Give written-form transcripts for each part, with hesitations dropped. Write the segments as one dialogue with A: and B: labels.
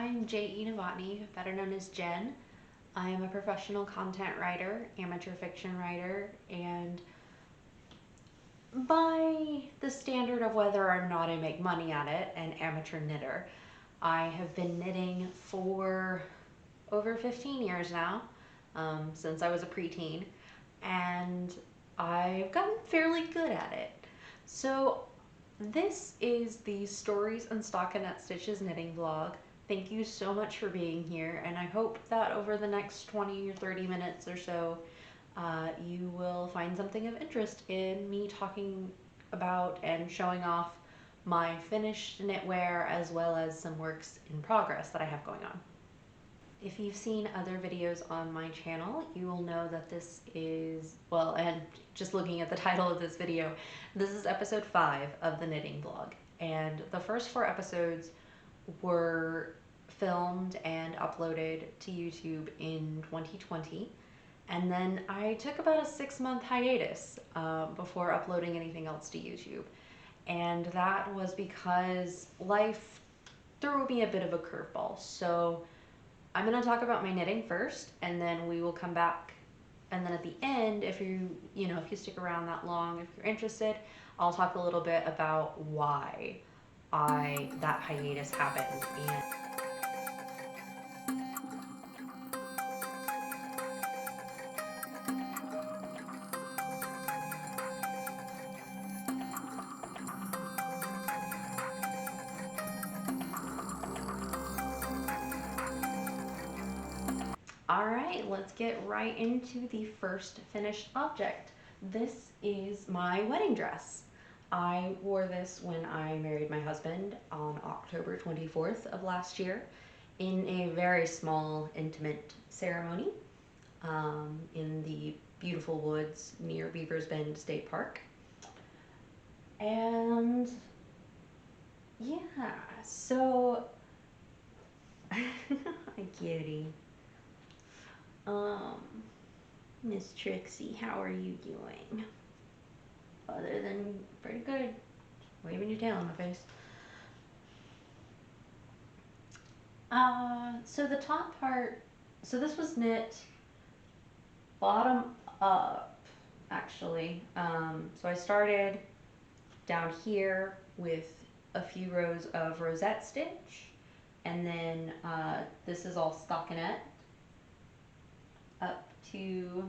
A: I'm J.E. Novotny, better known as Jen. I am a professional content writer, amateur fiction writer, and by the standard of whether or not I make money at it, an amateur knitter. I have been knitting for over 15 years now, since I was a preteen, and I've gotten fairly good at it. So this is the Stories and Stockinette Stitches knitting vlog. Thank you so much for being here, and I hope that over the next 20 or 30 minutes or so, you will find something of interest in me talking about and showing off my finished knitwear as well as some works in progress that I have going on. If you've seen other videos on my channel, you will know that this is, well, and just looking at the title of this video, this is episode 5 of the knitting vlog. And the first 4 episodes were filmed and uploaded to YouTube in 2020. And then I took about a 6-month hiatus before uploading anything else to YouTube. And that was because life threw me a bit of a curveball. So I'm going to talk about my knitting first, and then we will come back. And then at the end, if you stick around that long, if you're interested, I'll talk a little bit about why that hiatus happened. Alright, let's get right into the first finished object. This is my wedding dress. I wore this when I married my husband on October 24th of last year in a very small, intimate ceremony in the beautiful woods near Beavers Bend State Park. And yeah, so hi cutie. Miss Trixie, how are you doing? Other than pretty good. Waving your tail in my face. So the top part, so this was knit bottom up, actually. So I started down here with a few rows of rosette stitch, and then this is all stockinette up to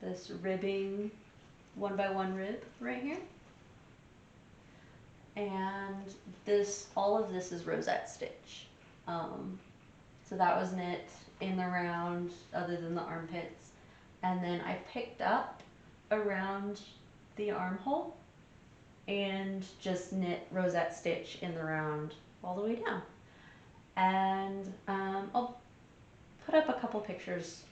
A: this ribbing 1x1 rib right here. And all of this is rosette stitch. So that was knit in the round other than the armpits. And then I picked up around the armhole and just knit rosette stitch in the round all the way down. And I'll put up a couple pictures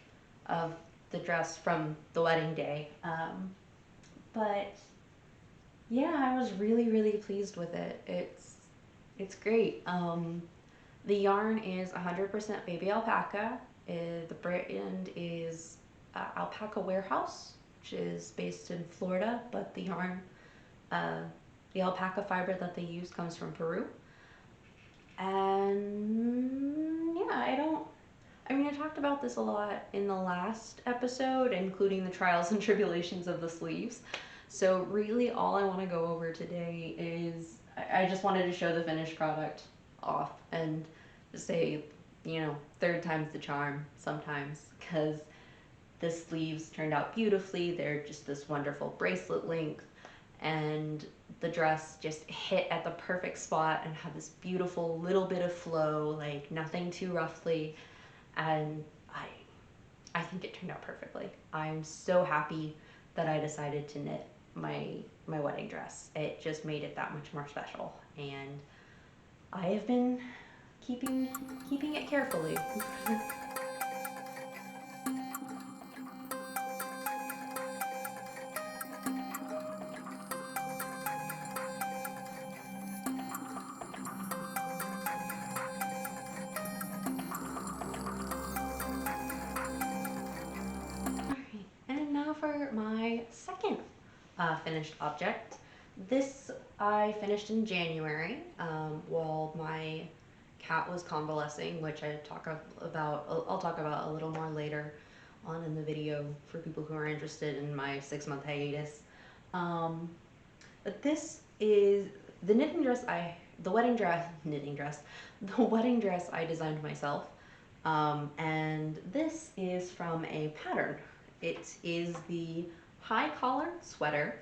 A: of the dress from the wedding day. But yeah, I was really pleased with it. It's great. The yarn is 100% baby alpaca. The brand is Alpaca Warehouse, which is based in Florida, but the yarn, the alpaca fiber that they use comes from Peru. And yeah, I talked about this a lot in the last episode, including the trials and tribulations of the sleeves. So really all I want to go over today is, I just wanted to show the finished product off and just say, third time's the charm sometimes, because the sleeves turned out beautifully. They're just this wonderful bracelet length, and the dress just hit at the perfect spot and had this beautiful little bit of flow, like nothing too roughly, and I think it turned out perfectly. I'm so happy that I decided to knit my wedding dress. It just made it that much more special, and I have been keeping it carefully. For my second finished object. This I finished in January while my cat was convalescing, which I'll talk about a little more later on in the video for people who are interested in my 6-month hiatus. But this is the wedding dress I designed myself. And this is from a pattern. It is the high collared sweater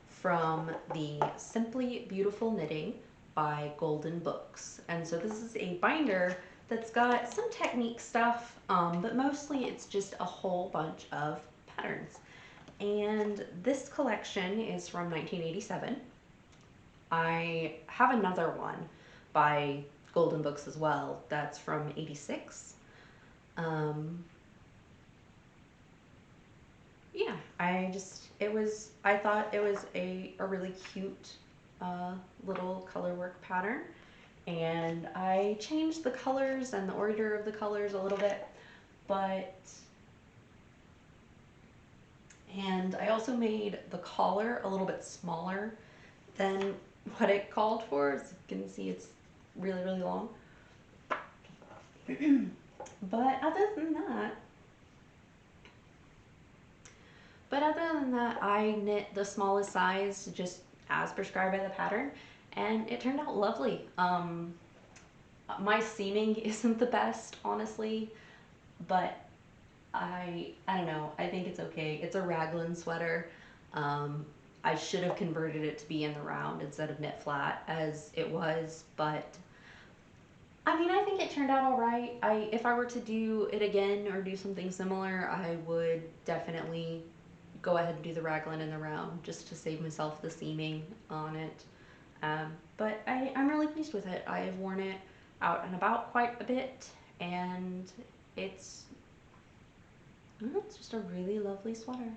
A: from the Simply Beautiful Knitting by Golden Books. And so this is a binder that's got some technique stuff, but mostly it's just a whole bunch of patterns. And this collection is from 1987. I have another one by Golden Books as well that's from 86. Yeah, I thought it was a really cute little color work pattern, and I changed the colors and the order of the colors a little bit, and I also made the collar a little bit smaller than what it called for. As you can see, it's really, really long. But other than that, I knit the smallest size just as prescribed by the pattern, and it turned out lovely. My seaming isn't the best, honestly, but I don't know, I think it's okay. It's a raglan sweater. I should have converted it to be in the round instead of knit flat as it was, but I mean, I think it turned out all right. If I were to do it again or do something similar, I would definitely go ahead and do the raglan in the round just to save myself the seaming on it. But I'm really pleased with it. I have worn it out and about quite a bit, and it's just a really lovely sweater.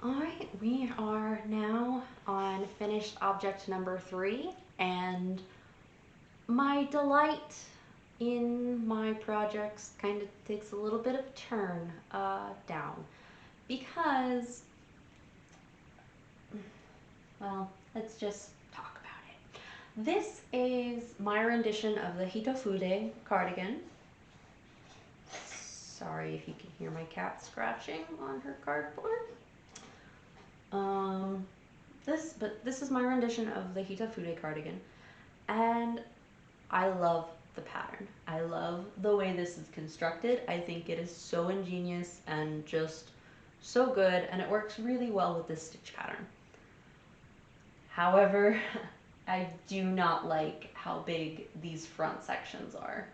A: Alright, we are now on finished object number 3, and my delight in my projects kind of takes a little bit of a turn down, because, well, let's just talk about it. This is my rendition of the Hitofude cardigan. Sorry if you can hear my cat scratching on her cardboard. This is my rendition of the Hitofude cardigan, and I love the pattern. I love the way this is constructed. I think it is so ingenious and just so good, and it works really well with this stitch pattern. However, I do not like how big these front sections are.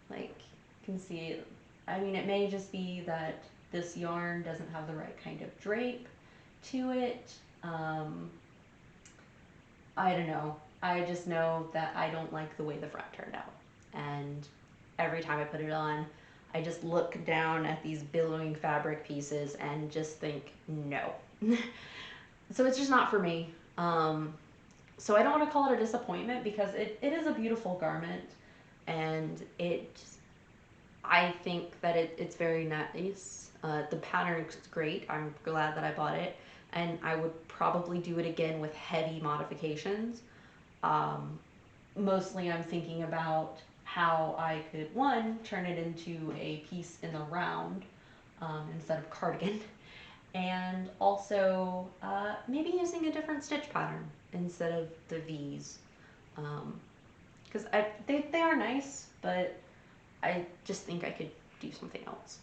A: Like, you can see, I mean, it may just be that this yarn doesn't have the right kind of drape to it. I don't know. I just know that I don't like the way the front turned out. And every time I put it on, I just look down at these billowing fabric pieces and just think, no. So it's just not for me. So I don't want to call it a disappointment, because it is a beautiful garment, and I think that it's very nice. The pattern is great. I'm glad that I bought it, and I would probably do it again with heavy modifications. Mostly I'm thinking about how I could, one, turn it into a piece in the round instead of cardigan, and also maybe using a different stitch pattern instead of the V's, because they are nice, but I just think I could do something else.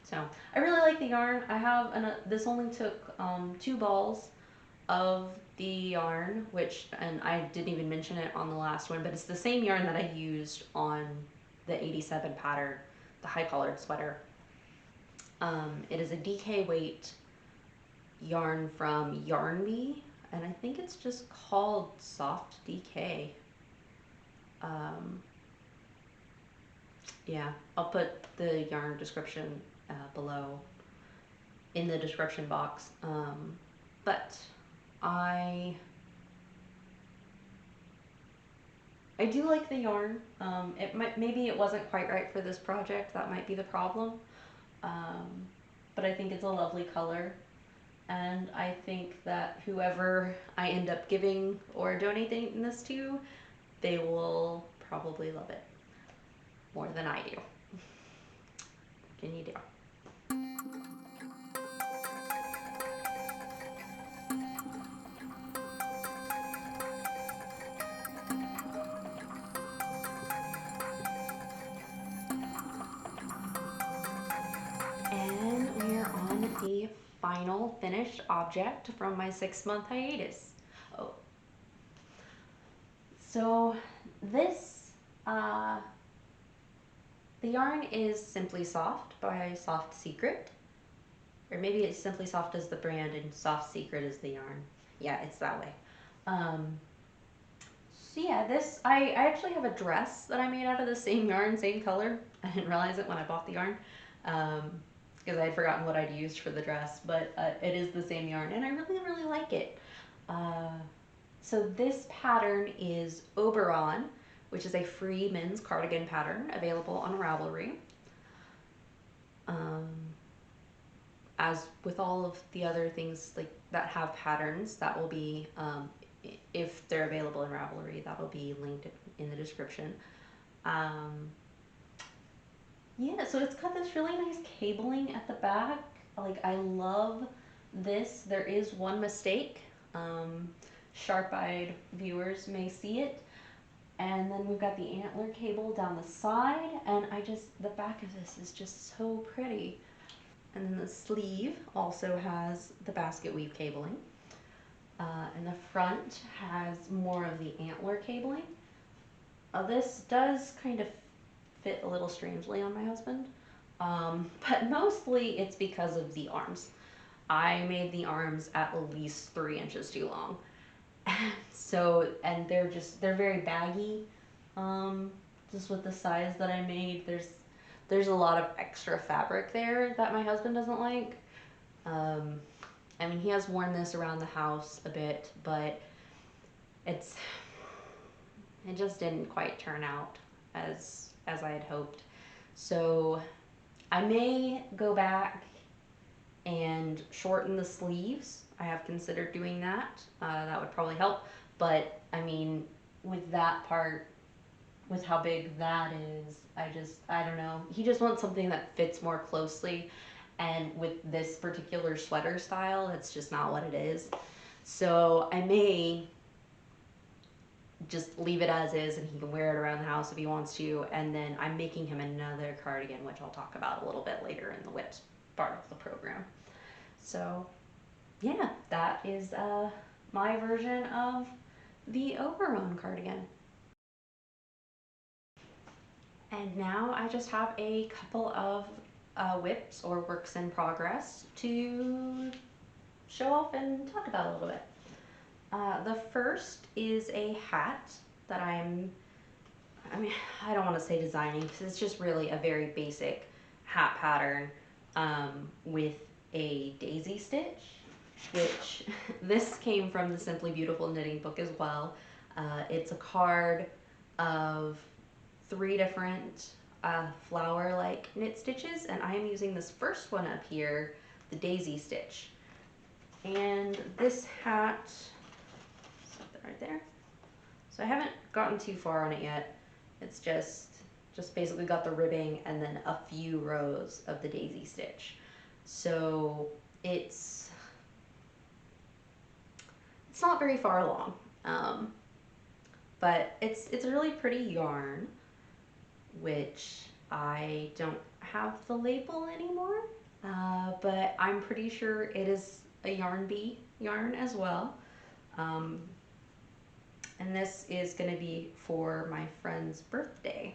A: So I really like the yarn. I have this only took 2 balls of the yarn, and I didn't even mention it on the last one, but it's the same yarn that I used on the 87 pattern, the high collared sweater. It is a DK weight yarn from Yarn Bee, and I think it's just called Soft DK. Yeah, I'll put the yarn description below in the description box. But I I do like the yarn. Maybe it wasn't quite right for this project. That might be the problem. But I think it's a lovely color. And I think that whoever I end up giving or donating this to, they will probably love it more than I do. What can you do? And we're on the final finished object from my 6-month hiatus. Oh, so this, the yarn is Simply Soft by Soft Secret. Or maybe it's Simply Soft as the brand and Soft Secret is the yarn. Yeah, it's that way. So yeah, this, I actually have a dress that I made out of the same yarn, same color. I didn't realize it when I bought the yarn. Because I had forgotten what I'd used for the dress, but it is the same yarn and I really, really like it. So this pattern is Oberon, which is a free men's cardigan pattern available on Ravelry. As with all of the other things like that have patterns, that will be, if they're available in Ravelry, that'll be linked in the description. Yeah, so it's got this really nice cabling at the back. Like, I love this. There is one mistake. Sharp-eyed viewers may see it. And then we've got the antler cable down the side, and the back of this is just so pretty. And then the sleeve also has the basket weave cabling. And the front has more of the antler cabling. This does kind of fit a little strangely on my husband, but mostly it's because of the arms. I made the arms at least 3 inches too long. So, and they're very baggy, just with the size that I made. There's a lot of extra fabric there that my husband doesn't like. I mean, he has worn this around the house a bit, but it just didn't quite turn out as I had hoped. So I may go back and shorten the sleeves. I have considered doing that. That would probably help. But I mean, with that part, with how big that is, I don't know. He just wants something that fits more closely. And with this particular sweater style, it's just not what it is. So I may just leave it as is and he can wear it around the house if he wants to. And then I'm making him another cardigan, which I'll talk about a little bit later in the whips part of the program. So yeah, that is my version of the Oberon cardigan. And now I just have a couple of whips or works in progress to show off and talk about a little bit. The first is a hat that I don't want to say designing because it's just really a very basic hat pattern with a daisy stitch, which this came from the Simply Beautiful knitting book as well. It's a card of 3 different flower-like knit stitches, and I am using this first one up here, the daisy stitch. And this hat, set that right there. So I haven't gotten too far on it yet. It's just basically got the ribbing and then a few rows of the daisy stitch. So it's not very far along, but it's a really pretty yarn, which I don't have the label anymore, but I'm pretty sure it is a Yarn Bee yarn as well. And this is going to be for my friend's birthday.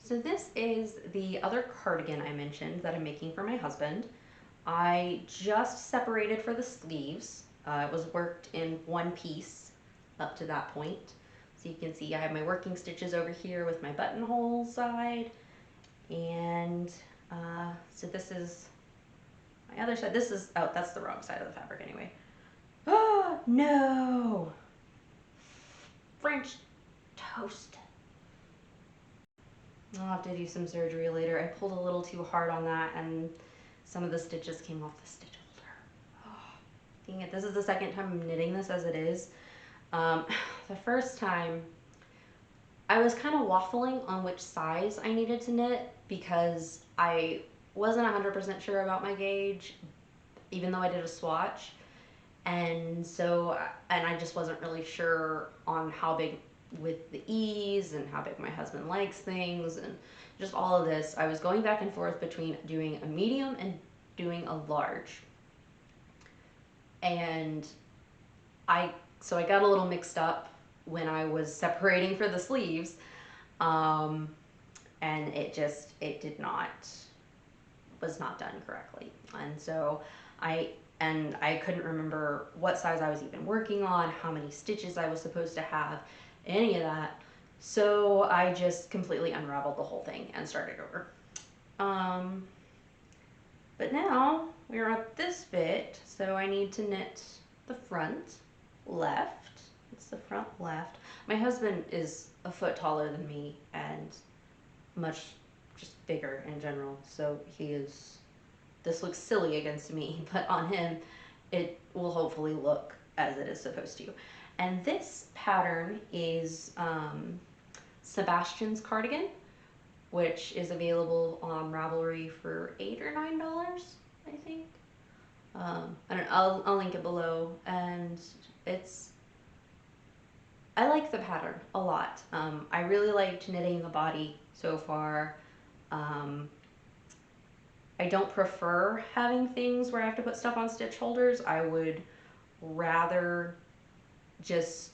A: So this is the other cardigan I mentioned that I'm making for my husband. I just separated for the sleeves. It was worked in one piece up to that point. So you can see I have my working stitches over here with my buttonhole side. And so this is my other side. This is, oh, that's the wrong side of the fabric anyway. Oh, no! French toast. I'll have to do some surgery later. I pulled a little too hard on that and some of the stitches came off the stitch holder. Oh, dang it. This is the second time I'm knitting this as it is. The first time I was kind of waffling on which size I needed to knit because I wasn't 100% sure about my gauge, even though I did a swatch. And so, and I just wasn't really sure on how big with the ease and how big my husband likes things and just all of this. I was going back and forth between doing a medium and doing a large. And so I got a little mixed up when I was separating for the sleeves. And it was not done correctly. And so I couldn't remember what size I was even working on, how many stitches I was supposed to have, any of that. So I just completely unraveled the whole thing and started over. But now we're at this bit, so I need to knit the front left. It's the front left. My husband is a foot taller than me and much just bigger in general, so this looks silly against me, but on him it will hopefully look as it is supposed to. And this pattern is Sebastian's cardigan, which is available on Ravelry for $8 or $9, I think. I don't know, I'll link it below, and I like the pattern a lot. I really liked knitting the body so far. I don't prefer having things where I have to put stuff on stitch holders. I would rather just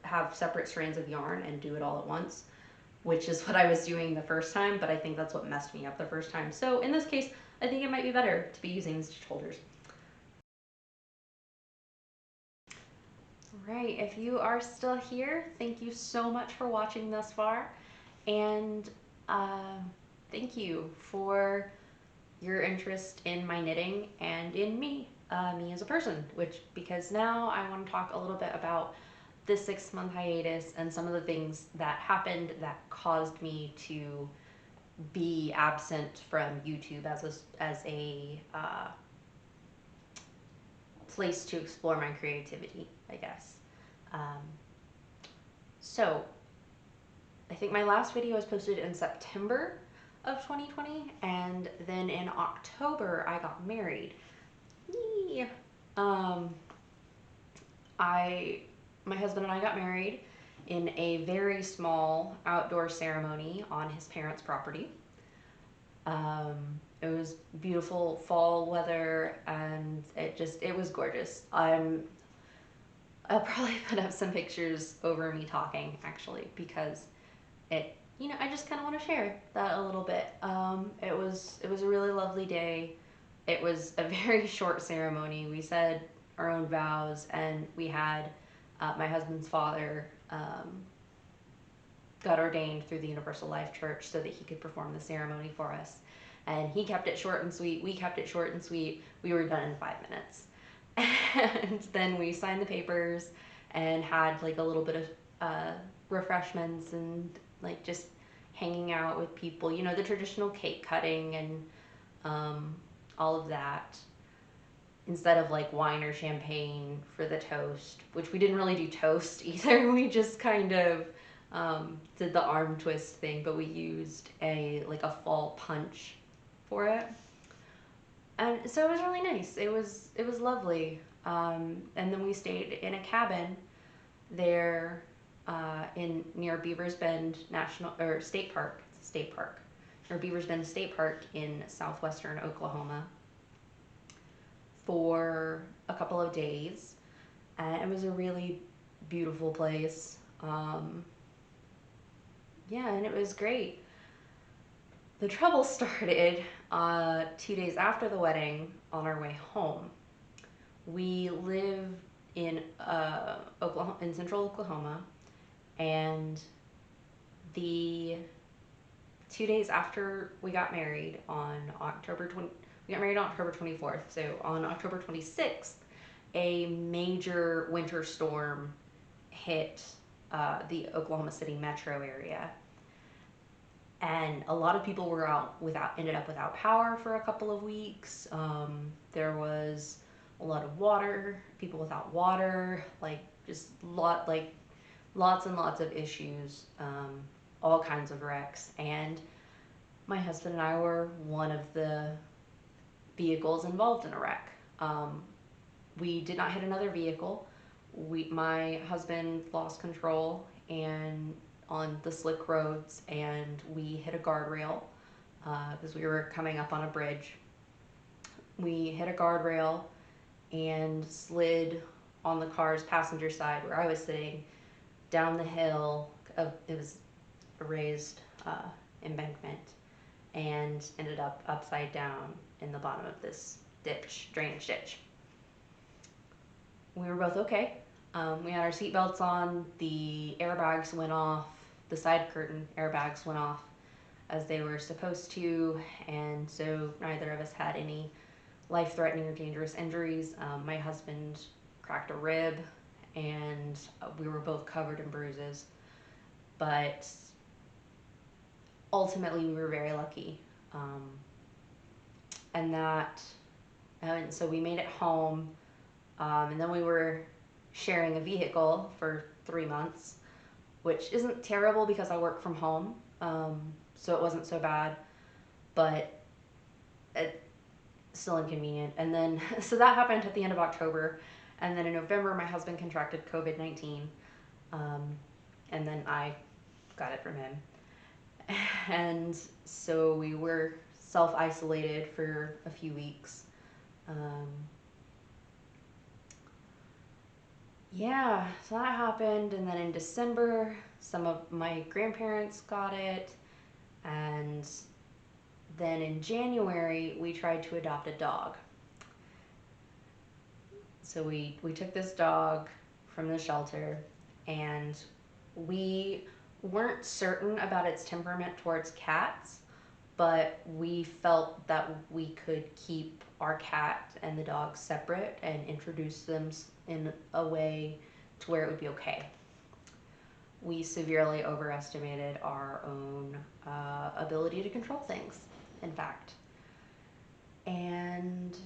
A: have separate strands of yarn and do it all at once, which is what I was doing the first time, but I think that's what messed me up the first time. So in this case, I think it might be better to be using stitch holders. Right, if you are still here, thank you so much for watching thus far, and thank you for your interest in my knitting and in me as a person, because now I want to talk a little bit about this 6-month hiatus and some of the things that happened that caused me to be absent from YouTube as a place to explore my creativity, I guess. So I think my last video was posted in September of 2020, and then in October I got married. Yee. My husband and I got married in a very small outdoor ceremony on his parents' property. It was beautiful fall weather and it was gorgeous. I'll probably put up some pictures over me talking, actually, because I just kind of want to share that a little bit. It was a really lovely day. It was a very short ceremony. We said our own vows, and we had my husband's father got ordained through the Universal Life Church so that he could perform the ceremony for us. And he kept it short and sweet. We kept it short and sweet. We were done in 5 minutes. And then we signed the papers and had like a little bit of refreshments and like just hanging out with people, the traditional cake cutting and all of that, instead of like wine or champagne for the toast, which we didn't really do toast either. We just kind of did the arm twist thing, but we used a fall punch for it. And so it was really nice. It was lovely. And then we stayed in a cabin there near Beavers Bend State Park. It's a state park. Or Beavers Bend State Park in southwestern Oklahoma for a couple of days. And it was a really beautiful place. Yeah, and it was great. The trouble started 2 days after the wedding on our way home. We live in central Oklahoma, and the 2 days after we got married we got married on October 24th. So on October 26th, a major winter storm hit the Oklahoma City metro area, and a lot of people were ended up without power for a couple of weeks. There was a lot of people without water, like just lots and lots of issues, all kinds of wrecks. And my husband and I were one of the vehicles involved in a wreck. We did not hit another vehicle. My husband lost control and on the slick roads, and we hit a guardrail because we were coming up on a bridge. We hit a guardrail and slid on the car's passenger side where I was sitting down the hill. It was a raised embankment, and ended up upside down in the bottom of this drainage ditch. We were both okay. We had our seatbelts on, the airbags went off, the side curtain airbags went off as they were supposed to, and so neither of us had any life-threatening or dangerous injuries. My husband cracked a rib, and we were both covered in bruises, but ultimately we were very lucky. And so we made it home, and then we were sharing a vehicle for 3 months, which isn't terrible because I work from home, so it wasn't so bad, but it's still inconvenient. And then, so that happened at the end of October, and then in November my husband contracted COVID-19, and then I got it from him. And so we were self-isolated for a few weeks. Yeah, so that happened, and then in December, some of my grandparents got it, and then in January, we tried to adopt a dog. So we took this dog from the shelter, and we weren't certain about its temperament towards cats, but we felt that we could keep our cat and the dog separate and introduce them in a way to where it would be okay. We severely overestimated our own ability to control things, in fact. And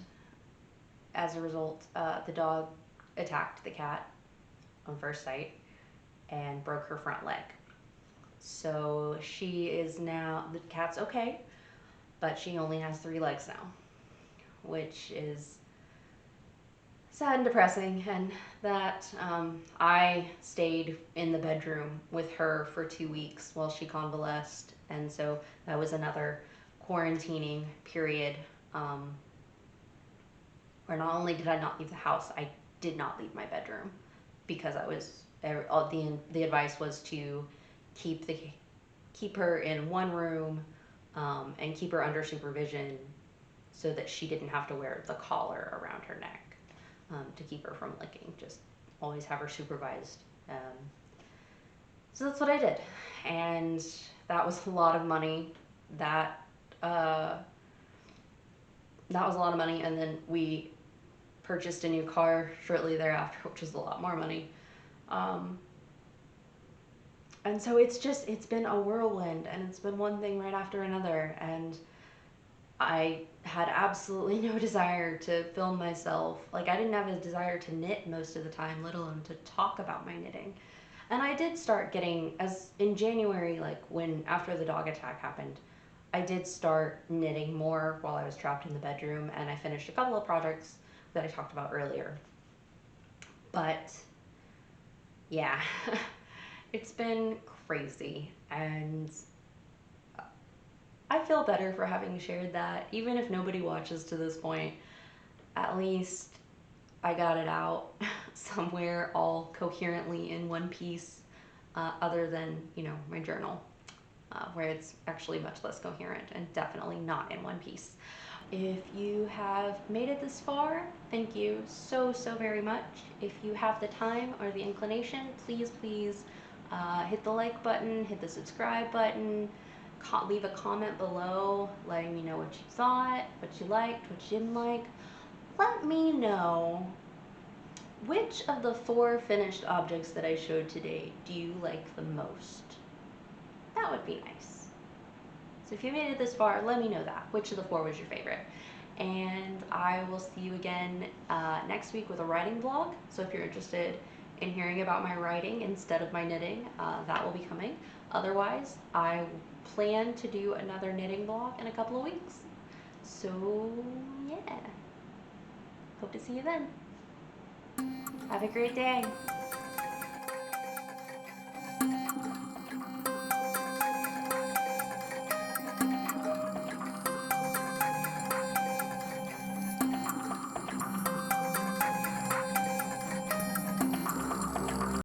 A: as a result, the dog attacked the cat on first sight and broke her front leg. So she is now, the cat's okay, but she only has 3 legs now, which is sad and depressing. And that I stayed in the bedroom with her for 2 weeks while she convalesced, and so that was another quarantining period, where not only did I not leave the house, I did not leave my bedroom, because I was the advice was to keep her in one room, and keep her under supervision so that she didn't have to wear the collar around her neck, to keep her from licking. Just always have her supervised. So that's what I did, and that was a lot of money. That was a lot of money, and then we purchased a new car shortly thereafter, which was a lot more money. And so it's been a whirlwind, and it's been one thing right after another, and I had absolutely no desire to film myself. Like, I didn't have a desire to knit most of the time, let alone to talk about my knitting. And I did start getting, as in January, like after the dog attack happened, I did start knitting more while I was trapped in the bedroom, and I finished a couple of projects that I talked about earlier. But yeah, it's been crazy, and I feel better for having shared that. Even if nobody watches to this point, at least I got it out somewhere all coherently in one piece, other than, my journal, where it's actually much less coherent and definitely not in one piece. If you have made it this far, thank you so very much. If you have the time or the inclination, please hit the like button, hit the subscribe button, leave a comment below letting me know what you thought, what you liked, what you didn't like. Let me know Which of the 4 finished objects that I showed today do you like the most? That would be nice. So if you made it this far, let me know that. Which of the 4 was your favorite? And I will see you again next week with a writing vlog. So if you're interested in hearing about my writing instead of my knitting, that will be coming. Otherwise, I plan to do another knitting vlog in a couple of weeks. So yeah, hope to see you then. Have a great day.